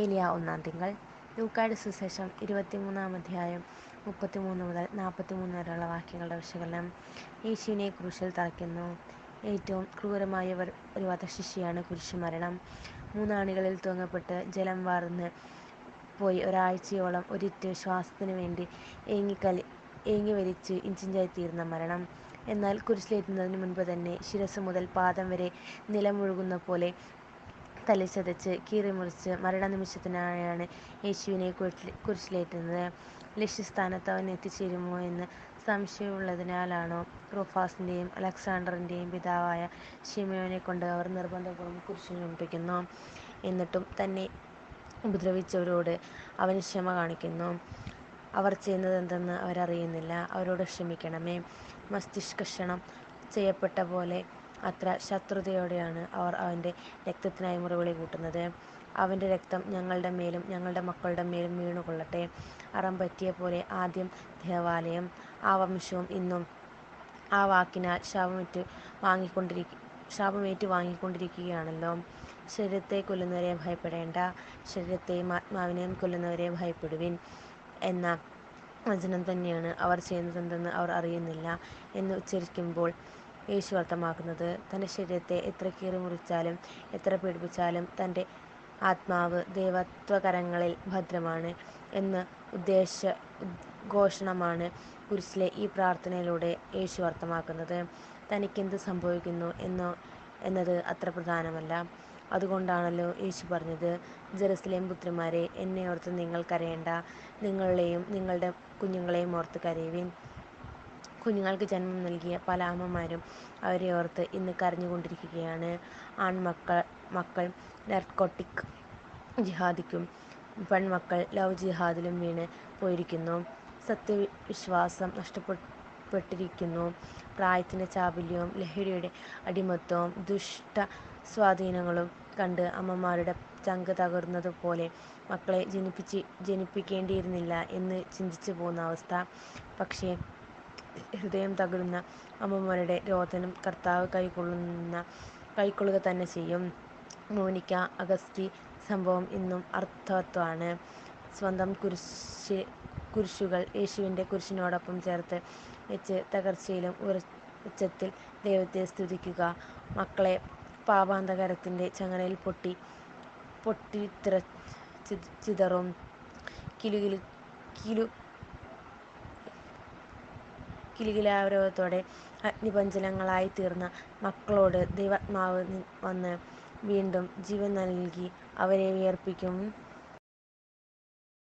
ഏലിയ ഒന്നാം തിങ്കൾ. ലൂക്കായുടെ സുവിശേഷം 23-ാം അധ്യായം 33 മുതൽ 43 വരെയുള്ള വാക്യങ്ങളുടെ വിശകലനം. യേശുവിനെ ക്രൂശിൽ തറയ്ക്കുന്നു. ഏറ്റവും ക്രൂരമായ ഒരു വധശിക്ഷയാണ് കുരിശുമരണം. 3 ആണികളിൽ തൂങ്ങപ്പെട്ട് ജലം വാർന്ന് പോയി ഒരാഴ്ചയോളം ഒരിറ്റ് ശ്വാസത്തിനു വേണ്ടി ഏങ്ങി വലിച്ച് ഇഞ്ചിഞ്ചായിത്തീരുന്ന മരണം. എന്നാൽ കുരിശിലേറ്റുന്നതിന് മുൻപ് തന്നെ ശിരസ്സ് മുതൽ പാദം വരെ നിലമുഴുകുന്ന പോലെ തല്ലിച്ചതച്ച് കീറിമുറിച്ച് മരണനിമിഷത്തിനായാണ് യേശുവിനെ കുരിശിലേറ്റുന്നത്. ലക്ഷ്യസ്ഥാനത്ത് അവൻ എത്തിച്ചേരുമോ എന്ന് സംശയമുള്ളതിനാലാണോ റൂഫാസിൻ്റെയും അലക്സാണ്ടറിൻ്റെയും പിതാവായ ശിമയോനെ കൊണ്ട് അവർ നിർബന്ധപൂർവ്വം കുരിശിൽ ചുമപ്പിക്കുന്നു. എന്നിട്ടും തന്നെ ഉപദ്രവിച്ചവരോട് അവൻ ക്ഷമ കാണിക്കുന്നു. അവർ ചെയ്യുന്നതെന്തെന്ന് അവരറിയുന്നില്ല. അവരോട് ക്ഷമിക്കണമേ. മസ്തിഷ്കക്ഷണം ചെയ്യപ്പെട്ട പോലെ അത്ര ശത്രുതയോടെയാണ് അവർ അവൻ്റെ രക്തത്തിനായി മുറവിളി കൂട്ടുന്നത്. അവൻ്റെ രക്തം ഞങ്ങളുടെ മേലും ഞങ്ങളുടെ മക്കളുടെ മേലും വീണുകൊള്ളട്ടെ. അറം പറ്റിയ പോലെ ആദ്യം ദേവാലയം. ആ വംശവും ഇന്നും ആ വാക്കിനാൽ ശാപമേറ്റു വാങ്ങിക്കൊണ്ടിരിക്കുകയാണല്ലോ. ശരീരത്തെ കൊല്ലുന്നവരെ ഭയപ്പെടേണ്ട, ശരീരത്തെയും ആത്മാവിനെയും കൊല്ലുന്നവരെ ഭയപ്പെടുവിൻ എന്ന വചനം തന്നെയാണ് അവർ ചെയ്യുന്നതെന്തെന്ന് അവർ അറിയുന്നില്ല എന്ന് ഉച്ചരിക്കുമ്പോൾ യേശു അർത്ഥമാക്കുന്നത്. തൻ്റെ ശരീരത്തെ എത്ര കീറിമുറിച്ചാലും എത്ര പീഡിപ്പിച്ചാലും തൻ്റെ ആത്മാവ് ദൈവത്വകരങ്ങളിൽ ഭദ്രമാണ് എന്ന ഉദ്ഘോഷണമാണ് കുരിശിലെ ഈ പ്രാർത്ഥനയിലൂടെ യേശു അർത്ഥമാക്കുന്നത്. തനിക്കെന്ത് സംഭവിക്കുന്നു എന്നത് അത്ര പ്രധാനമല്ല. അതുകൊണ്ടാണല്ലോ യേശു പറഞ്ഞത്, ജെറുസലേം പുത്രിമാരെ, എന്നെ ഓർത്ത് നിങ്ങൾ കരയേണ്ട, നിങ്ങളെയും നിങ്ങളുടെ കുഞ്ഞുങ്ങളെയും ഓർത്ത് കരയുവിൻ. കുഞ്ഞുങ്ങൾക്ക് ജന്മം നൽകിയ പല അമ്മമാരും അവരെ ഓർത്ത് ഇന്ന് കരഞ്ഞുകൊണ്ടിരിക്കുകയാണ്. മക്കൾ നർക്കോട്ടിക് ജിഹാദിക്കും പെൺമക്കൾ ലവ് ജിഹാദിലും വീണ് പോയിരിക്കുന്നു. സത്യവിശ്വാസം നഷ്ടപ്പെട്ടിരിക്കുന്നു. പ്രായത്തിൻ്റെ ചാബല്യവും ലഹരിയുടെ അടിമത്തവും ദുഷ്ടസ്വാധീനങ്ങളും കണ്ട് അമ്മമാരുടെ ചങ്ക് തകർന്നതുപോലെ മക്കളെ ജനിപ്പിക്കേണ്ടിയിരുന്നില്ല എന്ന് ചിന്തിച്ചു പോകുന്ന അവസ്ഥ. പക്ഷേ ഹൃദയം തകരുന്ന അമ്മമാരുടെ രോദനം കർത്താവ് കൈക്കൊള്ളുക തന്നെ ചെയ്യും. മോനിക്ക അഗസ്റ്റി സംഭവം ഇന്നും അർത്ഥവത്താണ്. സ്വന്തം കുരിശുകൾ യേശുവിൻ്റെ കുരിശിനോടൊപ്പം ചേർത്ത് വെച്ച് തകർച്ചയിലും ഉച്ചത്തിൽ ദൈവത്തെ സ്തുതിക്കുക. മക്കളെ പാപാന്തകരത്തിൻ്റെ ചങ്ങലയിൽ ചിതറും കിലുകിലാരവത്തോടെ അഗ്നിപഞ്ജലങ്ങളായി തീർന്ന മക്കളോട് ദൈവാത്മാവ് വന്ന് വീണ്ടും ജീവൻ നൽകി അവരെ ഉയർപ്പിക്കും.